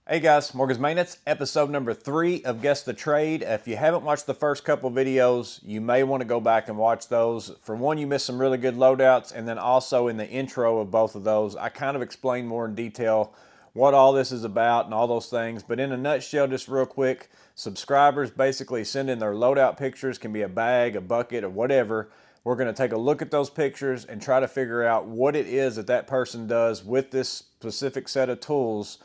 Hey guys, Morgan's Maintenance, episode number 3 of Guess the Trade. If you haven't watched the first couple videos, you may want to go back and watch those. For one, you missed some really good loadouts, and then also in the intro of both of those, I kind of explained more in detail what all this is about and all those things. But in a nutshell, just real quick, subscribers basically send in their loadout pictures, can be a bag, a bucket, or whatever. We're going to take a look at those pictures and try to figure out what it is that that person does with this specific set of tools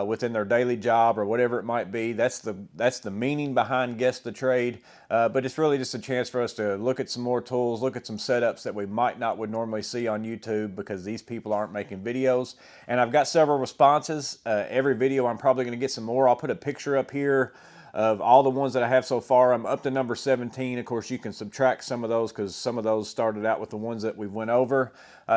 within their daily job or whatever it might be. That's the meaning behind Guess the Trade, but it's really just a chance for us to look at some more tools, look at some setups that we would normally see on YouTube because these people aren't making videos. And I've got several responses. Every video I'm probably going to get some more. I'll put a picture up here of all the ones that I have so far. I'm up to number 17. Of course, you can subtract some of those because some of those started out with the ones that we went over.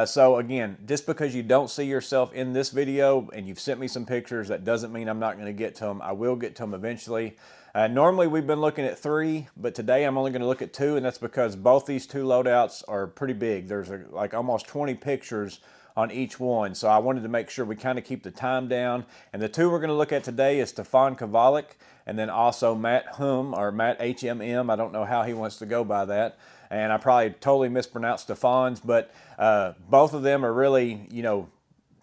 So again, just because you don't see yourself in this video and you've sent me some pictures, that doesn't mean I'm not going to get to them. I will get to them eventually. Normally we've been looking at 3, but today I'm only going to look at 2, and that's because both these 2 loadouts are pretty big. There's like almost 20 pictures on each one, so I wanted to make sure we kind of keep the time down. And the 2 we're going to look at today is Stefan Kovalik and then also Matt Hum, or Matt HMM. I don't know how he wants to go by that, and I probably totally mispronounced Stefan's, but both of them are really,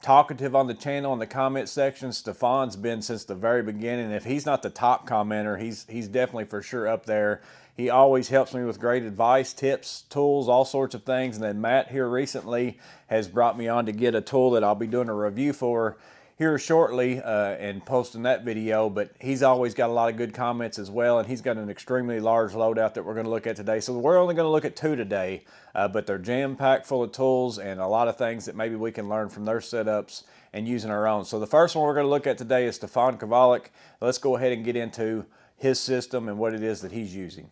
talkative on the channel in the comment section. Stefan's been since the very beginning. If he's not the top commenter, he's definitely for sure up there. He always helps me with great advice, tips, tools, all sorts of things. And then Matt here recently has brought me on to get a tool that I'll be doing a review for here shortly and posting that video, but he's always got a lot of good comments as well, and he's got an extremely large loadout that we're going to look at today. So we're only going to look at 2 today, but they're jam-packed full of tools and a lot of things that maybe we can learn from their setups and using our own. So the first one we're going to look at today is Stefan Kovalik. Let's go ahead and get into his system and what it is that he's using.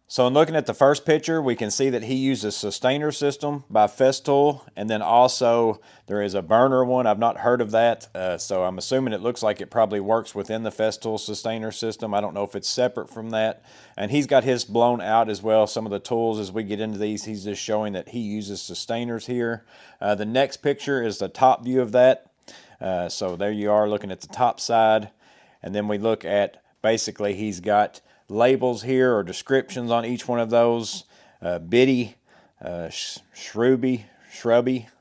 So in looking at the first picture, we can see that he uses Sustainer System by Festool, and then also there is a burner one. I've not heard of that, so I'm assuming it looks like it probably works within the Festool Sustainer System. I don't know if it's separate from that. And he's got his blown out as well. Some of the tools, as we get into these, he's just showing that he uses Sustainers here. The next picture is the top view of that. So there you are looking at the top side. And then we look at, basically, he's got labels here or descriptions on each one of those. Biddy, shrubby,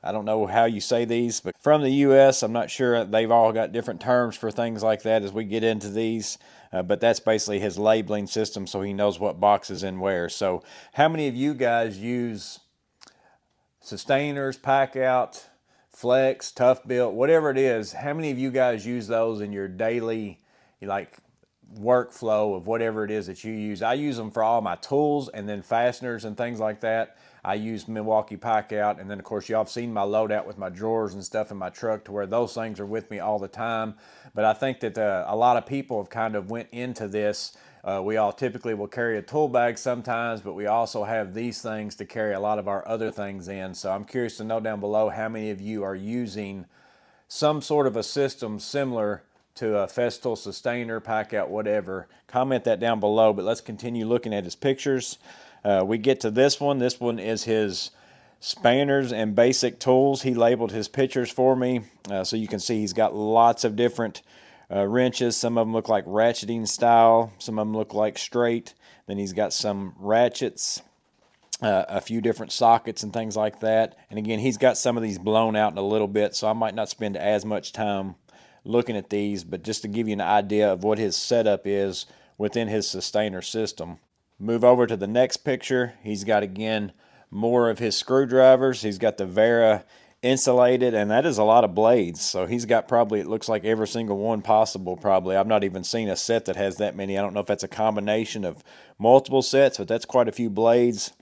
I don't know how you say these, but from the US, I'm not sure. They've all got different terms for things like that as we get into these, but that's basically his labeling system, so he knows what box is in where. So how many of you guys use Sustainers, Pack Out, Flex, Tough Built, whatever it is? How many of you guys use those in your daily, workflow of whatever it is that you use? I use them for all my tools and then fasteners and things like that. I use Milwaukee Pack Out, and then of course y'all have seen my loadout with my drawers and stuff in my truck to where those things are with me all the time. But I think that a lot of people have kind of went into this. We all typically will carry a tool bag sometimes, but we also have these things to carry a lot of our other things in. So I'm curious to know down below how many of you are using some sort of a system similar to a Festool, Sustainer, Pack Out, whatever. Comment that down below, but let's continue looking at his pictures. We get to this one. This one is his spanners and basic tools. He labeled his pictures for me, so you can see he's got lots of different wrenches. Some of them look like ratcheting style. Some of them look like straight. Then he's got some ratchets, a few different sockets and things like that. And again, he's got some of these blown out in a little bit, so I might not spend as much time looking at these, but just to give you an idea of what his setup is within his Sustainer system. Move over to the next picture. He's got, again, more of his screwdrivers. He's got the Vera insulated, and that is a lot of blades. So he's got probably, it looks like every single one possible probably. I've not even seen a set that has that many. I don't know if that's a combination of multiple sets, but that's quite a few blades.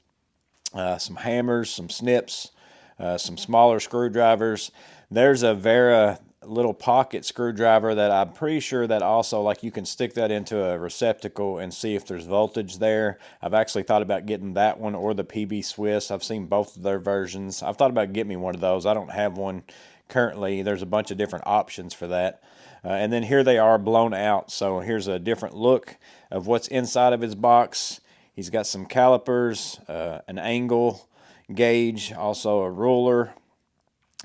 Some hammers, some snips, some smaller screwdrivers. There's a Vera little pocket screwdriver that I'm pretty sure that also, like, you can stick that into a receptacle and see if there's voltage there. I've actually thought about getting that one or the PB Swiss. I've seen both of their versions. I've thought about getting me one of those. I don't have one currently. There's a bunch of different options for that. And then here they are blown out. So here's a different look of what's inside of his box. He's got some calipers, an angle gauge, also a ruler.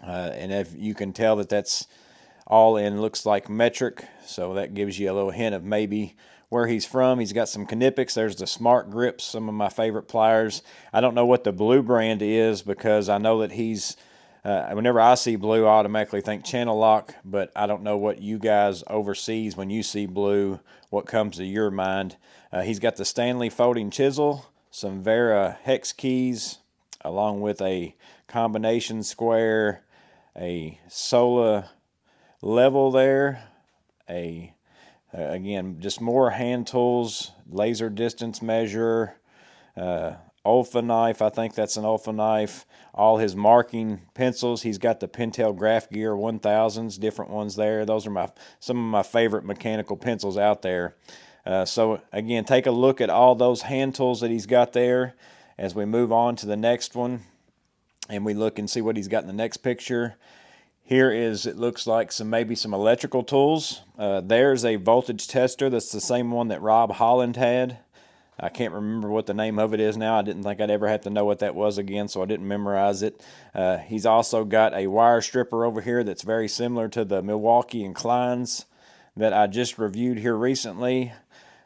And if you can tell that that's all in, looks like metric, so that gives you a little hint of maybe where he's from. He's got some Knipex. There's the Smart Grips, some of my favorite pliers. I don't know what the blue brand is because I know that he's, whenever I see blue, I automatically think channel lock, but I don't know what you guys overseas, when you see blue, what comes to your mind. He's got the Stanley folding chisel, some Vera hex keys, along with a combination square, a Sola level there, again, just more hand tools, laser distance measure, Olfa knife, I think that's an Olfa knife, all his marking pencils. He's got the Pentel Graph Gear 1000s, different ones there. Those are some of my favorite mechanical pencils out there. So again, take a look at all those hand tools that he's got there as we move on to the next one, and we look and see what he's got in the next picture. Here is, it looks like maybe some electrical tools. There's a voltage tester. That's the same one that Rob Holland had. I can't remember what the name of it is now. I didn't think I'd ever have to know what that was again, so I didn't memorize it. He's also got a wire stripper over here that's very similar to the Milwaukee and Klein's that I just reviewed here recently.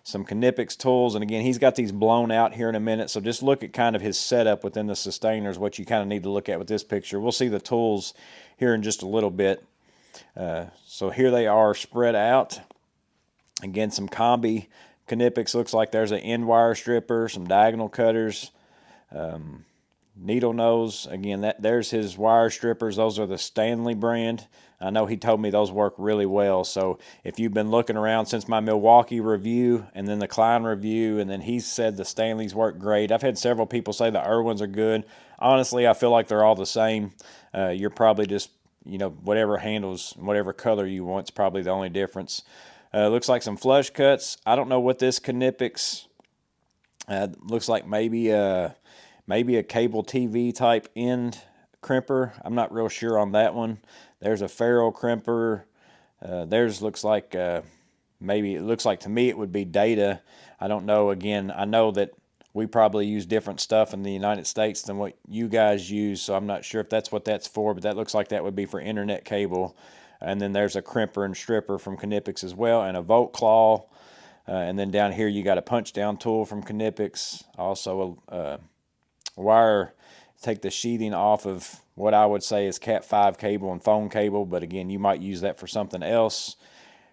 Some Knipex tools, and again, he's got these blown out here in a minute, so just look at kind of his setup within the sustainers, what you kind of need to look at with this picture. We'll see the tools here in just a little bit. So here they are spread out. Again, some combi Knipex. Looks like there's an end wire stripper, some diagonal cutters, needle nose. Again, there's his wire strippers. Those are the Stanley brand. I know he told me those work really well. So if you've been looking around since my Milwaukee review and then the Klein review, and then he said the Stanleys work great. I've had several people say the Irwins are good. Honestly, I feel like they're all the same. You're probably just, whatever handles, whatever color you want, it's probably the only difference. Looks like some flush cuts. I don't know what this Knipex looks like. Maybe a cable TV type end crimper. I'm not real sure on that one. There's a ferrule crimper. Theirs looks like maybe, it looks like to me it would be data. I don't know. Again, I know that we probably use different stuff in the United States than what you guys use, so I'm not sure if that's what that's for, but that looks like that would be for internet cable. And then there's a crimper and stripper from Knipex as well, and a volt claw. And then down here you got a punch down tool from Knipex. Also a wire, take the sheathing off of what I would say is Cat 5 cable and phone cable, but again, you might use that for something else.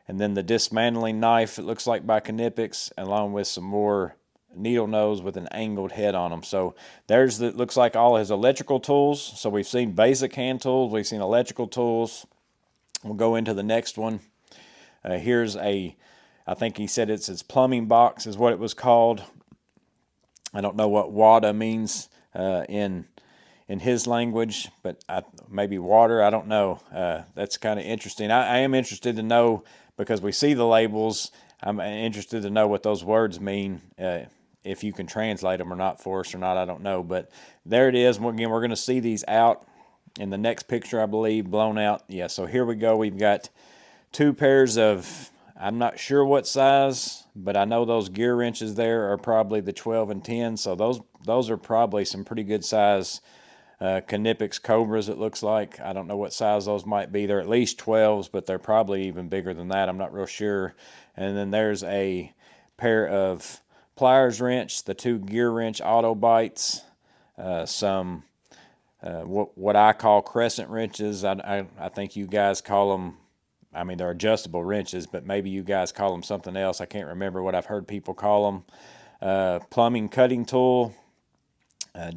And then the dismantling knife, it looks like by Knipex, along with some more needle nose with an angled head on them. So there's the, looks like all his electrical tools. So we've seen basic hand tools, we've seen electrical tools. We'll go into the next one. Here's I think he said it's his plumbing box is what it was called. I don't know what WADA means in his language, but maybe water, I don't know. That's kind of interesting. I am interested to know, because we see the labels. I'm interested to know what those words mean, if you can translate them or not for us or not, I don't know. But there it is. Again, we're going to see these out in the next picture, I believe, blown out. Yeah, so here we go. We've got two pairs of, I'm not sure what size, but I know those gear wrenches there are probably the 12 and 10. So those are probably some pretty good size Knipex Cobras, it looks like. I don't know what size those might be. They're at least 12s, but they're probably even bigger than that. I'm not real sure. And then there's a pair of pliers wrench, the two gear wrench auto bites, some what I call crescent wrenches. I think you guys call them, I mean, they're adjustable wrenches, but maybe you guys call them something else. I can't remember what I've heard people call them. Plumbing cutting tool,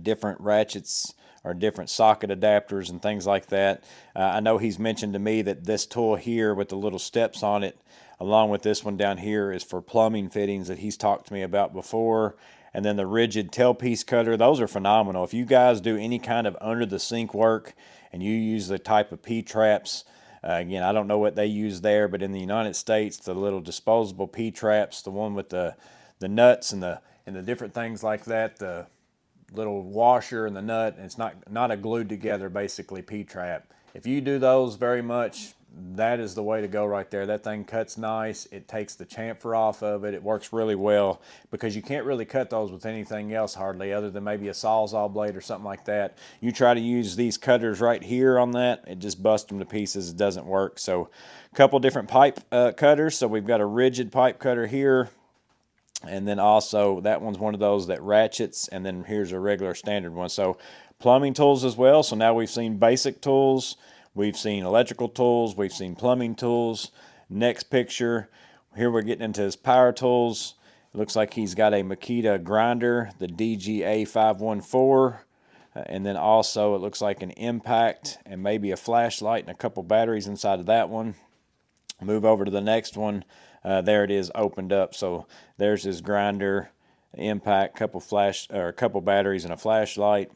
different ratchets or different socket adapters and things like that. I know he's mentioned to me that this tool here with the little steps on it, along with this one down here, is for plumbing fittings that he's talked to me about before. And then the rigid tailpiece cutter, those are phenomenal. If you guys do any kind of under the sink work and you use the type of P-traps, again, I don't know what they use there, but in the United States, the little disposable P-traps, the one with the nuts and the different things like that, the little washer and the nut, and it's not a glued together basically P-trap. If you do those very much, that is the way to go right there. That thing cuts nice. It takes the chamfer off of it. It works really well because you can't really cut those with anything else hardly other than maybe a Sawzall blade or something like that. You try to use these cutters right here on that, it just busts them to pieces. It doesn't work. So a couple different pipe cutters. So we've got a rigid pipe cutter here. And then also that one's one of those that ratchets, and then here's a regular standard one. So plumbing tools as well. So now we've seen basic tools, we've seen electrical tools, we've seen plumbing tools. Next picture, here we're getting into his power tools. It looks like he's got a Makita grinder, the DGA 514. And then also it looks like an impact and maybe a flashlight and a couple batteries inside of that one. Move over to the next one. There it is opened up. So there's his grinder, impact, couple batteries and a flashlight.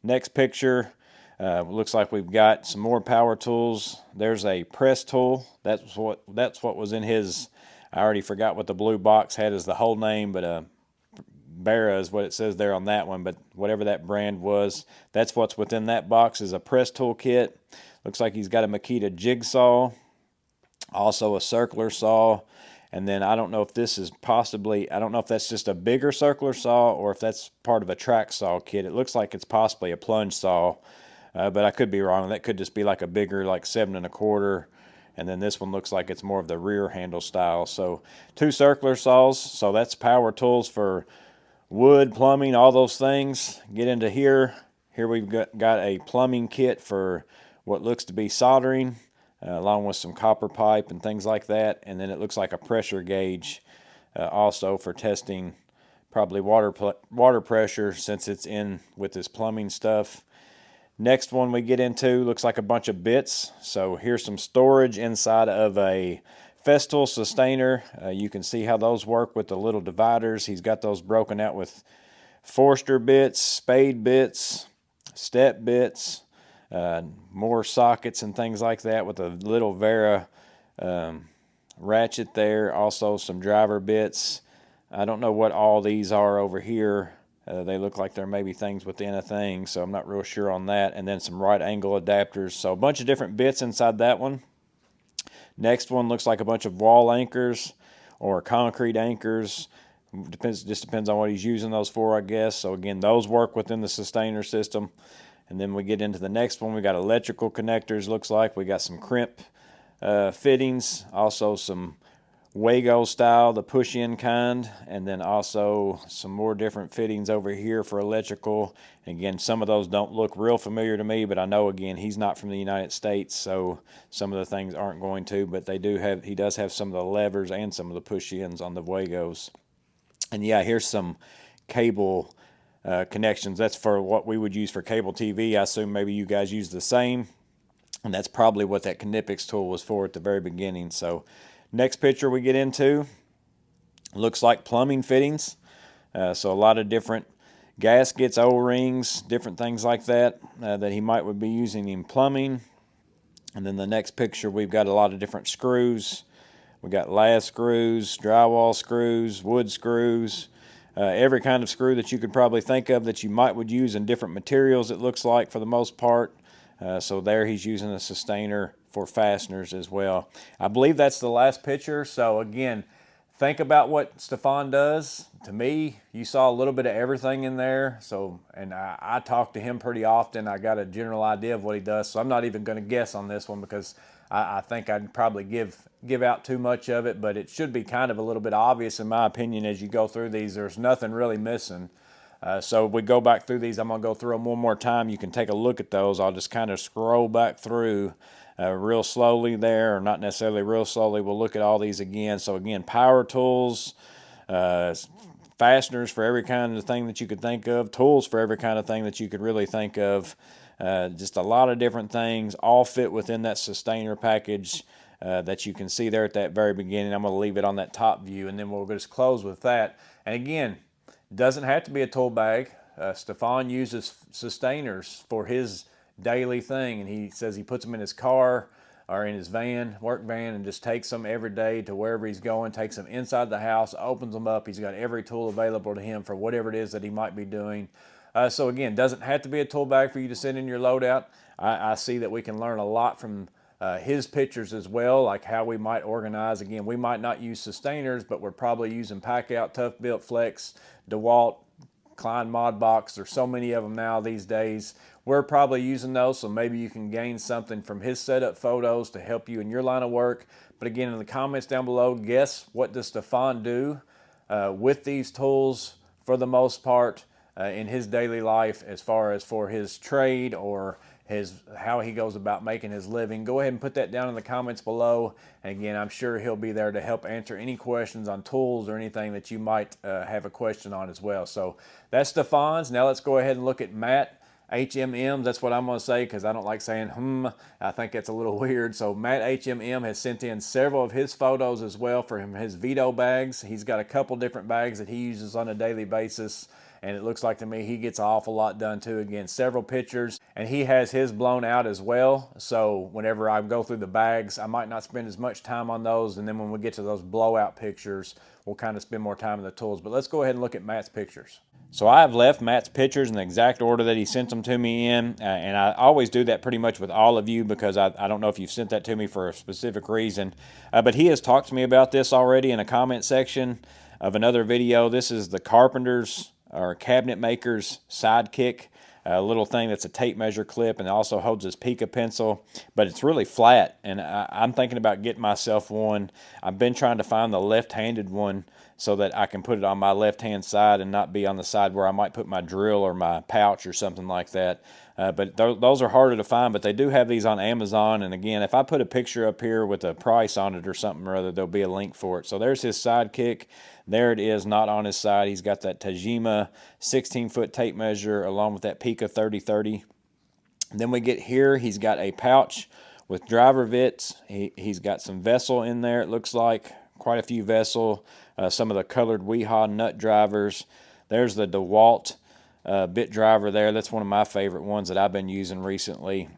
Next picture, looks like we've got some more power tools. There's a press tool. That's what was in his. I already forgot what the blue box had as the whole name, but Barra is what it says there on that one. But whatever that brand was, that's what's within that box is a press tool kit. Looks like he's got a Makita jigsaw, also a circular saw. And then I don't know if this is possibly, I don't know if that's just a bigger circular saw or if that's part of a track saw kit. It looks like it's possibly a plunge saw, but I could be wrong. That could just be like a bigger, like 7 1/4. And then this one looks like it's more of the rear handle style. So 2 circular saws. So that's power tools for wood, plumbing, all those things. Get into here. Here we've got a plumbing kit for what looks to be soldering. Along with some copper pipe and things like that. And then it looks like a pressure gauge also for testing probably water pressure since it's in with this plumbing stuff. Next one we get into looks like a bunch of bits. So here's some storage inside of a Festool sustainer. You can see how those work with the little dividers. He's got those broken out with Forster bits, spade bits, step bits, more sockets and things like that with a little Vera ratchet there. Also some driver bits. I don't know what all these are over here. They look like they're maybe things within a thing, so I'm not real sure on that. And then some right angle adapters. So a bunch of different bits inside that one. Next one looks like a bunch of wall anchors or concrete anchors. Just depends on what he's using those for, I guess. So again, those work within the sustainer system. And then we get into the next one. We got electrical connectors, looks like. We got some crimp fittings, also some Wago style, the push-in kind, and then also some more different fittings over here for electrical. And again, some of those don't look real familiar to me, but I know, again, he's not from the United States, so some of the things aren't going to, but he does have some of the levers and some of the push-ins on the Wagos. And yeah, here's some cable connections. That's for what we would use for cable TV. I assume maybe you guys use the same, and that's probably what that Knipix tool was for at the very beginning. So next picture we get into looks like plumbing fittings. So a lot of different gaskets, O-rings, different things like that that he would be using in plumbing. And then the next picture we've got a lot of different screws. We got lath screws, drywall screws, wood screws, every kind of screw that you could probably think of that you would use in different materials, it looks like, for the most part. So there he's using a sustainer for fasteners as well. I believe that's the last picture. So again, think about what Stefan does. To me, you saw a little bit of everything in there. So, and I talk to him pretty often. I got a general idea of what he does. So I'm not even going to guess on this one because I think I'd probably give out too much of it, but it should be kind of a little bit obvious in my opinion as you go through these. There's nothing really missing. So we go back through these. I'm going to go through them one more time. You can take a look at those. I'll just kind of scroll back through real slowly there, or not necessarily real slowly. We'll look at all these again. So again, power tools, fasteners for every kind of thing that you could think of, tools for every kind of thing that you could really think of. Just a lot of different things all fit within that sustainer package that you can see there at that very beginning. I'm going to leave it on that top view, and then we'll just close with that. And again, it doesn't have to be a tool bag. Stefan uses sustainers for his daily thing, and he says he puts them in his car or in his van, work van, and just takes them every day to wherever he's going, takes them inside the house, opens them up. He's got every tool available to him for whatever it is that he might be doing. So again, doesn't have to be a tool bag for you to send in your loadout. I see that we can learn a lot from his pictures as well, like how we might organize. Again, we might not use sustainers, but we're probably using Pack Out, Tough Built, Flex, DeWalt, Klein Mod Box. There's so many of them now these days. We're probably using those, so maybe you can gain something from his setup photos to help you in your line of work. But again, in the comments down below, guess what does Stefan do with these tools for the most part in his daily life, as far as for his trade or how he goes about making his living. Go ahead and put that down in the comments below. And again, I'm sure he'll be there to help answer any questions on tools or anything that you might have a question on as well. So that's Stefan's. Now let's go ahead and look at Matt HMM's. That's what I'm going to say, because I don't like saying I think that's a little weird. So Matt HMM has sent in several of his photos as well for his Vito bags. He's got a couple different bags that he uses on a daily basis, and it looks like to me he gets an awful lot done too. Again, several pictures, and he has his blown out as well. So whenever I go through the bags, I might not spend as much time on those, and then when we get to those blowout pictures, we'll kind of spend more time in the tools. But let's go ahead and look at Matt's pictures. So I have left Matt's pictures in the exact order that he sent them to me in, and I always do that pretty much with all of you, because I don't know if you've sent that to me for a specific reason, but he has talked to me about this already in a comment section of another video. This is the Carpenter's or Cabinet Maker's Sidekick, a little thing that's a tape measure clip, and it also holds his Pica pencil, but it's really flat, and I'm thinking about getting myself one. I've been trying to find the left-handed one so that I can put it on my left-hand side and not be on the side where I might put my drill or my pouch or something like that. But those are harder to find, but they do have these on Amazon. And again, if I put a picture up here with a price on it or something or other, there'll be a link for it. So there's his Sidekick. There it is, not on his side. He's got that Tajima 16-foot tape measure along with that Pica 3030. Then we get here, he's got a pouch with driver bits. He's got some vessel in there, it looks like. Quite a few vessel. Some of the colored Weehaw nut drivers. There's the DeWalt bit driver there. That's one of my favorite ones that I've been using recently.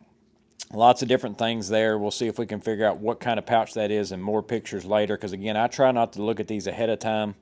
Lots of different things there. We'll see if we can figure out what kind of pouch that is and more pictures later, because again, I try not to look at these ahead of time.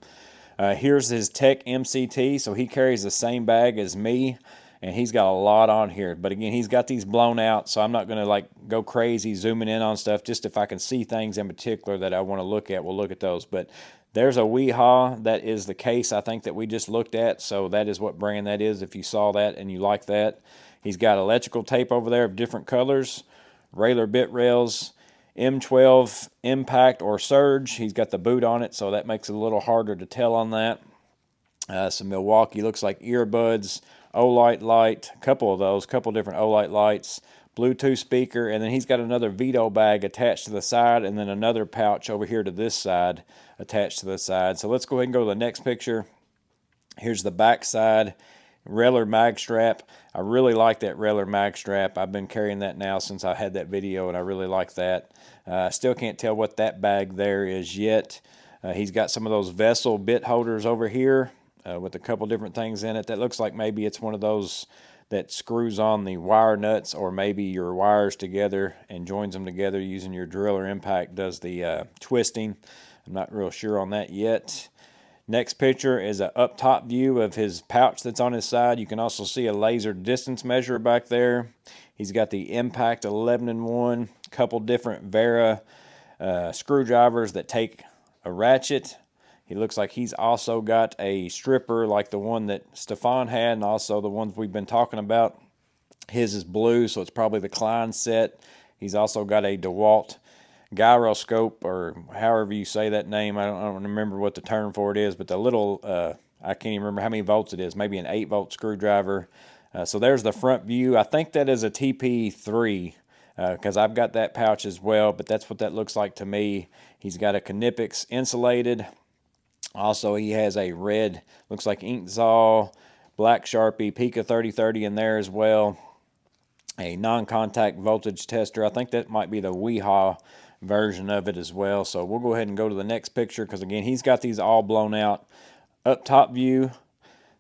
Here's his Tech MCT, so he carries the same bag as me, and he's got a lot on here. But again, he's got these blown out, so I'm not going to like go crazy zooming in on stuff. Just if I can see things in particular that I want to look at, we'll look at those. But there's a Weehaw. That is the case, I think, that we just looked at. So that is what brand that is, if you saw that and you like that. He's got electrical tape over there of different colors, Railer bit rails, M12 Impact or Surge. He's got the boot on it, so that makes it a little harder to tell on that. Some Milwaukee, looks like earbuds, Olight light, a couple of those, couple different Olight lights, Bluetooth speaker, and then he's got another Vito bag attached to the side, and then another pouch over here to this side attached to the side. So let's go ahead and go to the next picture. Here's the back side. Railer mag strap. I really like that Railer mag strap. I've been carrying that now since I had that video, and I really like that. I still can't tell what that bag there is yet. He's got some of those vessel bit holders over here with a couple different things in it. That looks like maybe it's one of those that screws on the wire nuts, or maybe your wires together and joins them together using your drill or impact, does the twisting. I'm not real sure on that yet. Next picture is an up top view of his pouch that's on his side. You can also see a laser distance measure back there. He's got the Impact 11-in-1, couple different Vera screwdrivers that take a ratchet. He looks like he's also got a stripper like the one that Stefan had, and also the ones we've been talking about. His is blue, so it's probably the Klein set. He's also got a DeWalt gyroscope, or however you say that name. I don't remember what the term for it is, but the little, I can't even remember how many volts it is, maybe an 8-volt screwdriver. So there's the front view. I think that is a TP3, because I've got that pouch as well, but that's what that looks like to me. He's got a Knipex insulated. Also, he has a red, looks like Inkzall, black Sharpie, Pica 3030 in there as well. A non-contact voltage tester. I think that might be the Weehaw version of it as well. So we'll go ahead and go to the next picture, because again, he's got these all blown out. Up top view,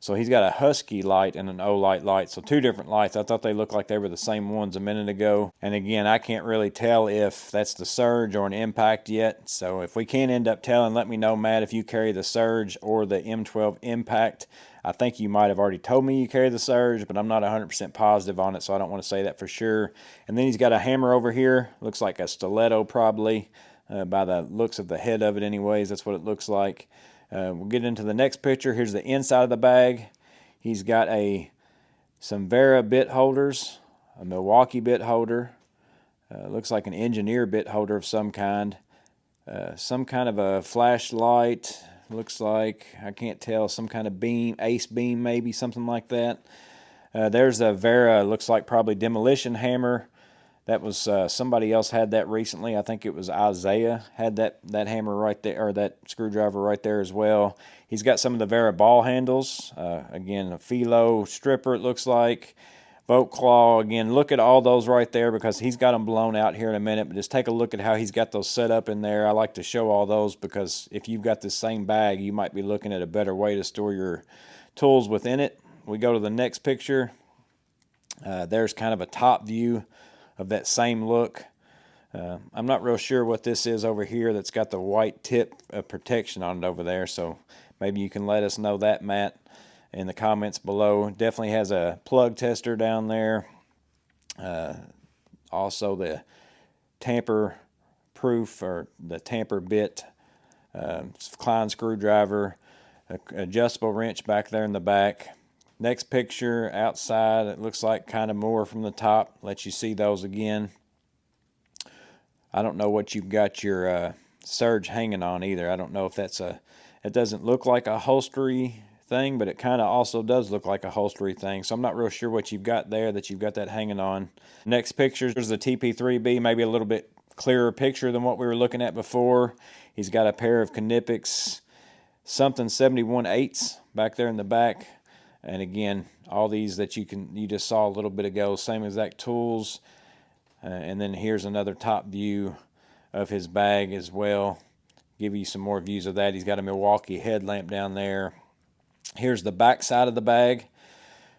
So he's got a Husky light and an Olight light, so two different lights. I thought they looked like they were the same ones a minute ago. And again, I can't really tell if that's the Surge or an Impact yet. So if we can end up telling, let me know, Matt, if you carry the Surge or the M12 Impact. I think you might have already told me you carry the Surge, but I'm not 100% positive on it, so I don't want to say that for sure. And then he's got a hammer over here. Looks like a stiletto probably, by the looks of the head of it anyways. That's what it looks like. We'll get into the next picture. Here's the inside of the bag. He's got some Vera bit holders, a Milwaukee bit holder. Looks like an engineer bit holder of some kind. Some kind of a flashlight. Looks like, I can't tell, some kind of beam, ace beam maybe, something like that. There's a Vera, looks like probably demolition hammer. That was, somebody else had that recently. I think it was Isaiah had that hammer right there, or that screwdriver right there as well. He's got some of the Vera ball handles. Again, a Philo stripper, it looks like. Vote Claw, again, look at all those right there because he's got them blown out here in a minute, but just take a look at how he's got those set up in there. I like to show all those because if you've got the same bag, you might be looking at a better way to store your tools within it. We go to the next picture. There's kind of a top view of that same look. I'm not real sure what this is over here that's got the white tip of protection on it over there, so maybe you can let us know that, Matt, in the comments below. Definitely has a plug tester down there. Also the tamper proof, or the tamper bit, Klein screwdriver, adjustable wrench back there in the back. Next picture outside, it looks like kind of more from the top. Let you see those again. I don't know what you've got your Surge hanging on either. I don't know if that's it doesn't look like a holstery thing, but it kind of also does look like a holstery thing. So I'm not real sure what you've got there that you've got that hanging on. Next picture is the TP3B, maybe a little bit clearer picture than what we were looking at before. He's got a pair of Knipex something 71/8s back there in the back. And again, all these that you just saw a little bit ago, same exact tools. And then here's another top view of his bag as well. Give you some more views of that. He's got a Milwaukee headlamp down there. Here's the back side of the bag.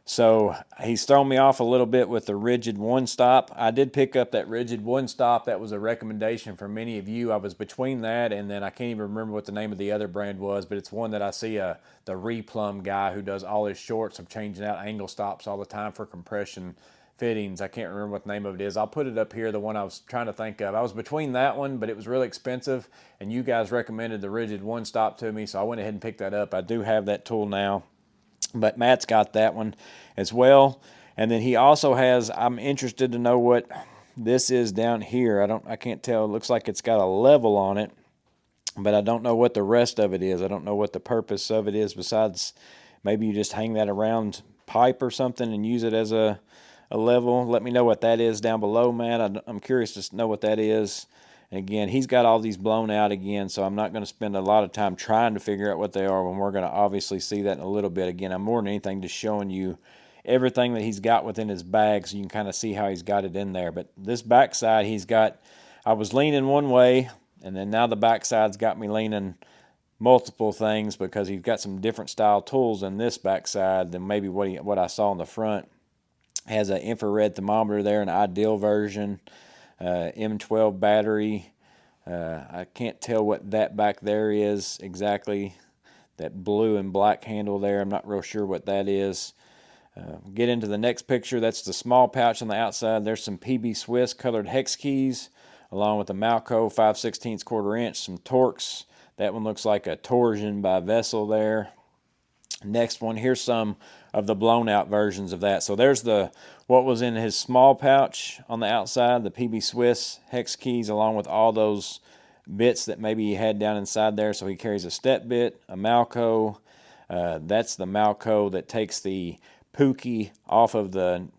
So he's thrown me off a little bit with the rigid one stop. I did pick up that rigid one stop. That was a recommendation for many of you. I was between that and then I can't even remember what the name of the other brand was, but it's one that I see the Replumb guy who does all his shorts of changing out angle stops all the time for compression fittings. I can't remember what the name of it is. I'll put it up here, the one I was trying to think of. I was between that one, but it was really expensive, and you guys recommended the rigid one stop to me, so I went ahead and picked that up. I do have that tool now, but Matt's got that one as well. And then he also has, I'm interested to know what this is down here. I can't tell. It looks like it's got a level on it, but I don't know what the rest of it is. I don't know what the purpose of it is besides maybe you just hang that around pipe or something and use it as a level. Let me know what that is down below, Matt. I'm curious to know what that is. And again, he's got all these blown out again, so I'm not going to spend a lot of time trying to figure out what they are when we're going to obviously see that in a little bit. Again, I'm more than anything just showing you everything that he's got within his bag so you can kind of see how he's got it in there. But this backside, he's got, I was leaning one way, and then now the backside's got me leaning multiple things because he's got some different style tools in this backside than maybe what I saw in the front. Has an infrared thermometer there, an ideal version, M12 battery. I can't tell what that back there is exactly. That blue and black handle there, I'm not real sure what that is. Get into the next picture. That's the small pouch on the outside. There's some PB Swiss colored hex keys, along with the Malco 5/16 1/4 inch, some Torx. That one looks like a torsion by Vessel there. Next one, here's some of the blown out versions of that. So there's what was in his small pouch on the outside, the PB Swiss hex keys, along with all those bits that maybe he had down inside there. So he carries a step bit, a Malco. That's the Malco that takes the Pookie off of the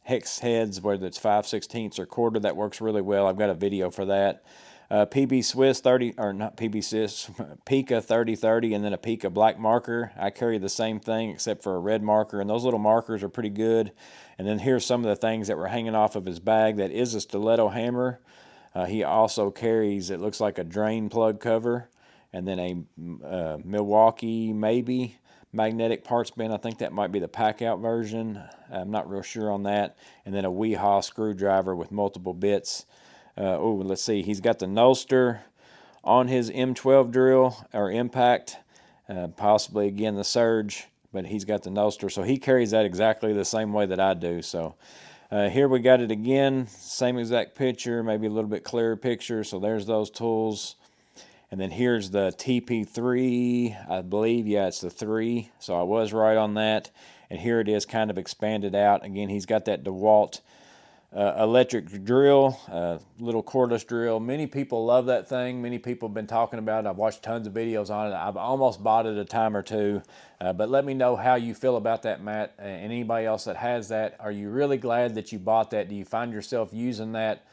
hex heads, whether it's 5/16 or 1/4. That works really well. I've got a video for that. PB Swiss 30, or not PB Swiss, Pika 3030, and then a Pika black marker. I carry the same thing except for a red marker, and those little markers are pretty good. And then here's some of the things that were hanging off of his bag. That is a stiletto hammer. He also carries, it looks like a drain plug cover, and then a Milwaukee maybe magnetic parts bin. I think that might be the pack out version. I'm not real sure on that. And then a Weehaw screwdriver with multiple bits. Oh, let's see. He's got the Nolster on his M12 drill or impact, possibly again the Surge, but he's got the Nolster, so he carries that exactly the same way that I do. So here we got it again, same exact picture, maybe a little bit clearer picture. So there's those tools. And then here's the TP3, I believe, yeah, it's the 3, so I was right on that. And here it is kind of expanded out. Again, he's got that DeWalt electric drill, little cordless drill. Many people love that thing. Many people have been talking about it. I've watched tons of videos on it. I've almost bought it a time or two. But let me know how you feel about that, Matt, and anybody else that has that. Are you really glad that you bought that? Do you find yourself using that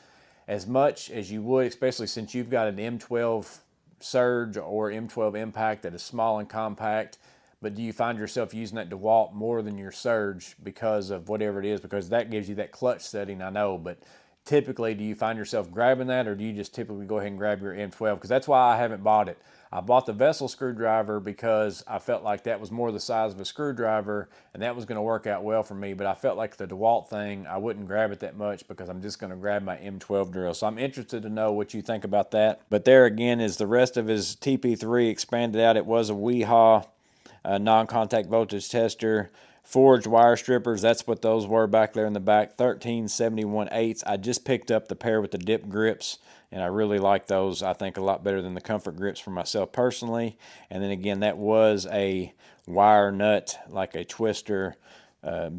as much as you would, especially since you've got an M12 Surge or M12 Impact that is small and compact? But do you find yourself using that DeWalt more than your Surge because of whatever it is? Because that gives you that clutch setting, I know. But typically, do you find yourself grabbing that, or do you just typically go ahead and grab your M12? Because that's why I haven't bought it. I bought the Vessel screwdriver because I felt like that was more the size of a screwdriver, and that was going to work out well for me. But I felt like the DeWalt thing, I wouldn't grab it that much because I'm just going to grab my M12 drill. So I'm interested to know what you think about that. But there again is the rest of his TP3 expanded out. It was a Weehaw non-contact voltage tester, forged wire strippers. That's what those were back there in the back. 1371/8. I just picked up the pair with the dip grips, and I really like those. I think a lot better than the comfort grips for myself personally. And then again, that was a wire nut, like a twister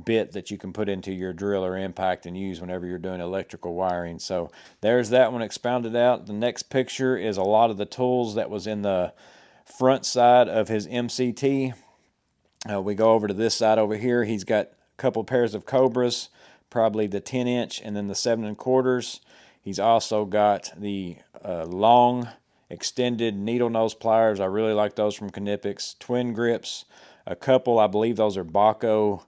bit that you can put into your drill or impact and use whenever you're doing electrical wiring. So there's that one expounded out. The next picture is a lot of the tools that was in the front side of his MCT. We go over to this side over here. He's got a couple pairs of Cobras, probably the 10-inch and then the 7 1/4. He's also got the long extended needle nose pliers. I really like those from Knipex. Twin grips, a couple, I believe those are Baco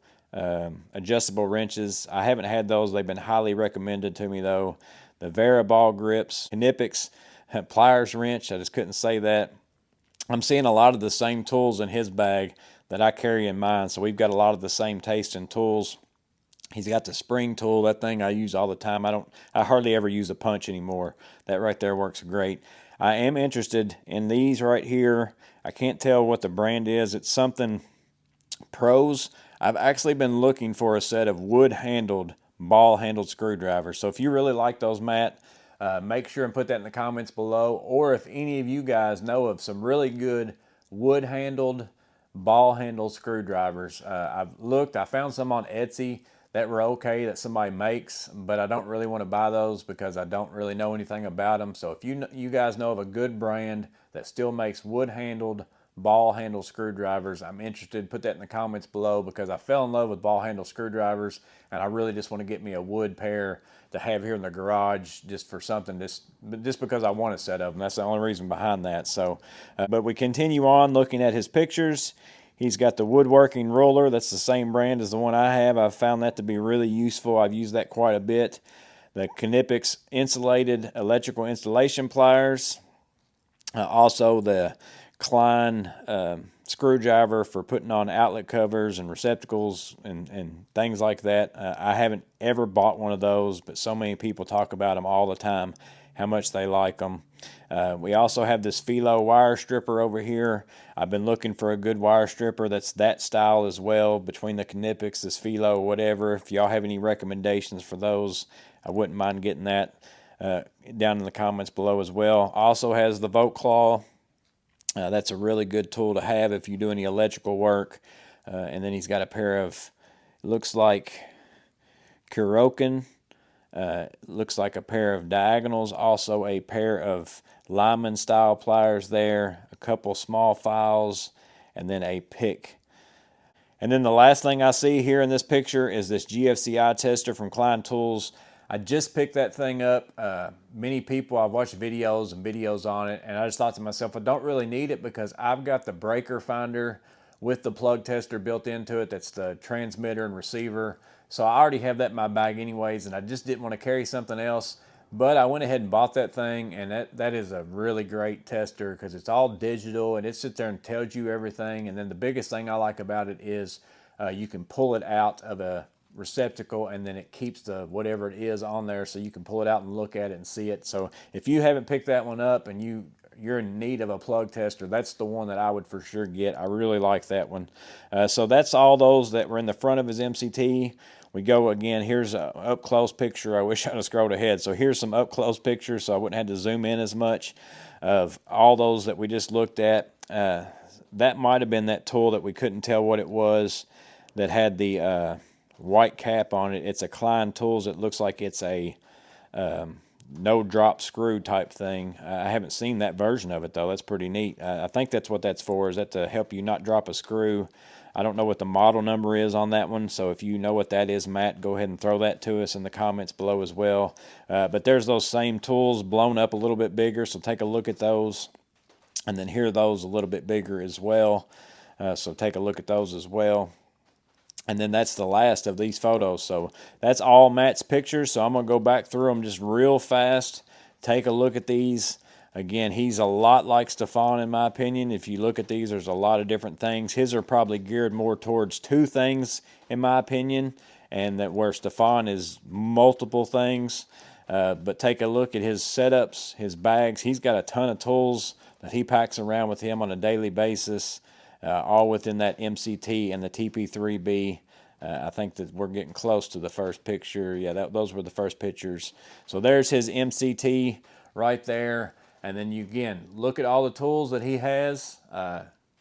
adjustable wrenches. I haven't had those. They've been highly recommended to me though. The Vera ball grips, Knipex pliers wrench. I just couldn't say that. I'm seeing a lot of the same tools in his bag that I carry in mine, so we've got a lot of the same taste in tools. He's got the spring tool. That thing I use all the time. I hardly ever use a punch anymore. That right there works great. I am interested in these right here. I can't tell what the brand is. It's something Pros. I've actually been looking for a set of wood-handled, ball-handled screwdrivers. So if you really like those, Matt, make sure and put that in the comments below. Or if any of you guys know of some really good wood-handled, ball-handled screwdrivers. I've looked. I found some on Etsy that were okay that somebody makes, but I don't really want to buy those because I don't really know anything about them. So if you guys know of a good brand that still makes wood-handled, ball-handled screwdrivers, I'm interested. Put that in the comments below because I fell in love with ball-handled screwdrivers, and I really just want to get me a wood pair to have here in the garage just for something, just because I want a set of them. That's the only reason behind that. So, but we continue on looking at his pictures. He's got the woodworking roller. That's the same brand as the one I have. I've found that to be really useful. I've used that quite a bit. The Knipex insulated electrical installation pliers. Also the Klein screwdriver for putting on outlet covers and receptacles and things like that. I haven't ever bought one of those, but so many people talk about them all the time, how much they like them. We also have this Philo wire stripper over here. I've been looking for a good wire stripper that's that style as well, between the Knipex, this Philo, whatever. If y'all have any recommendations for those, I wouldn't mind getting that down in the comments below as well. Also has the Vote Claw. That's a really good tool to have if you do any electrical work. And then he's got a pair of, looks like Kurokin. Looks like a pair of diagonals. Also a pair of Lyman style pliers there. A couple small files. And then a pick. And then the last thing I see here in this picture is this GFCI tester from Klein Tools. I just picked that thing up. Many people, I've watched videos and videos on it, and I just thought to myself, I don't really need it because I've got the breaker finder with the plug tester built into it. That's the transmitter and receiver. So I already have that in my bag anyways, and I just didn't want to carry something else. But I went ahead and bought that thing, and that is a really great tester because it's all digital and it sits there and tells you everything. And then the biggest thing I like about it is you can pull it out of a receptacle and then it keeps the whatever it is on there, so you can pull it out and look at it and see it. So if you haven't picked that one up and you're in need of a plug tester, that's the one that I would for sure get. I really like that one. So that's all those that were in the front of his MCT. We go again, here's an up close picture. I wish I'd have scrolled ahead. So here's some up close pictures so I wouldn't have to zoom in as much of all those that we just looked at. That might have been that tool that we couldn't tell what it was that had the white cap on it. It's a Klein Tools. It looks like it's a no drop screw type thing. I haven't seen that version of it though. That's pretty neat. I think that's what that's for, is that to help you not drop a screw. I don't know what the model number is on that one, so if you know what that is, Matt, go ahead and throw that to us in the comments below as well. But there's those same tools blown up a little bit bigger, so take a look at those. And then here are those a little bit bigger as well, so take a look at those as well. And then that's the last of these photos. So that's all Matt's pictures. So I'm going to go back through them just real fast. Take a look at these. Again, he's a lot like Stefan in my opinion. If you look at these, there's a lot of different things. His are probably geared more towards two things in my opinion, and that where Stefan is multiple things. But take a look at his setups, his bags. He's got a ton of tools that he packs around with him on a daily basis. All within that MCT and the TP3B. I think that we're getting close to the first picture. Yeah, those were the first pictures. So there's his MCT right there. And then you, again, look at all the tools that he has.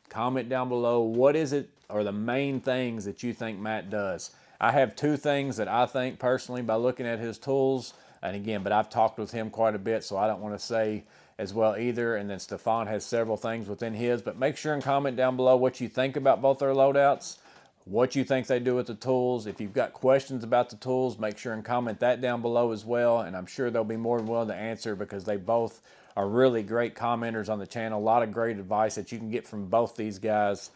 Comment down below, what is it or the main things that you think Matt does? I have two things that I think personally by looking at his tools. And again, but I've talked with him quite a bit, so I don't want to say as well either. And then Stefan has several things within his, but make sure and comment down below what you think about both their loadouts, what you think they do with the tools. If you've got questions about the tools, make sure and comment that down below as well, and I'm sure they'll be more than willing to answer because they both are really great commenters on the channel. A lot of great advice that you can get from both these guys.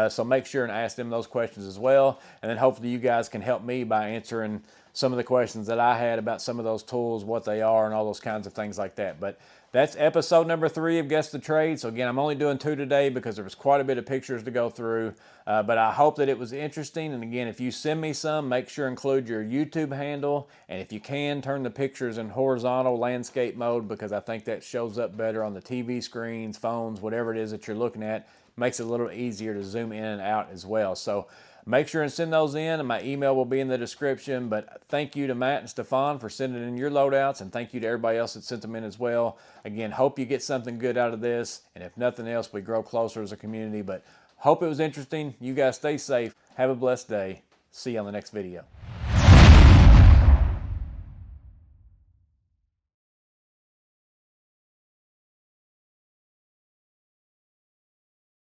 So make sure and ask them those questions as well, and then hopefully you guys can help me by answering some of the questions that I had about some of those tools, what they are, and all those kinds of things like that. But that's episode number 3 of Guess the Trade. So again, I'm only doing 2 today because there was quite a bit of pictures to go through. But I hope that it was interesting. And again, if you send me some, make sure include your YouTube handle. And if you can, turn the pictures in horizontal landscape mode, because I think that shows up better on the TV screens, phones, whatever it is that you're looking at. Makes it a little easier to zoom in and out as well. So make sure and send those in, and my email will be in the description. But thank you to Matt and Stefan for sending in your loadouts, and thank you to everybody else that sent them in as well. Again, hope you get something good out of this, and if nothing else, we grow closer as a community. But hope it was interesting. You guys stay safe. Have a blessed day. See you on the next video.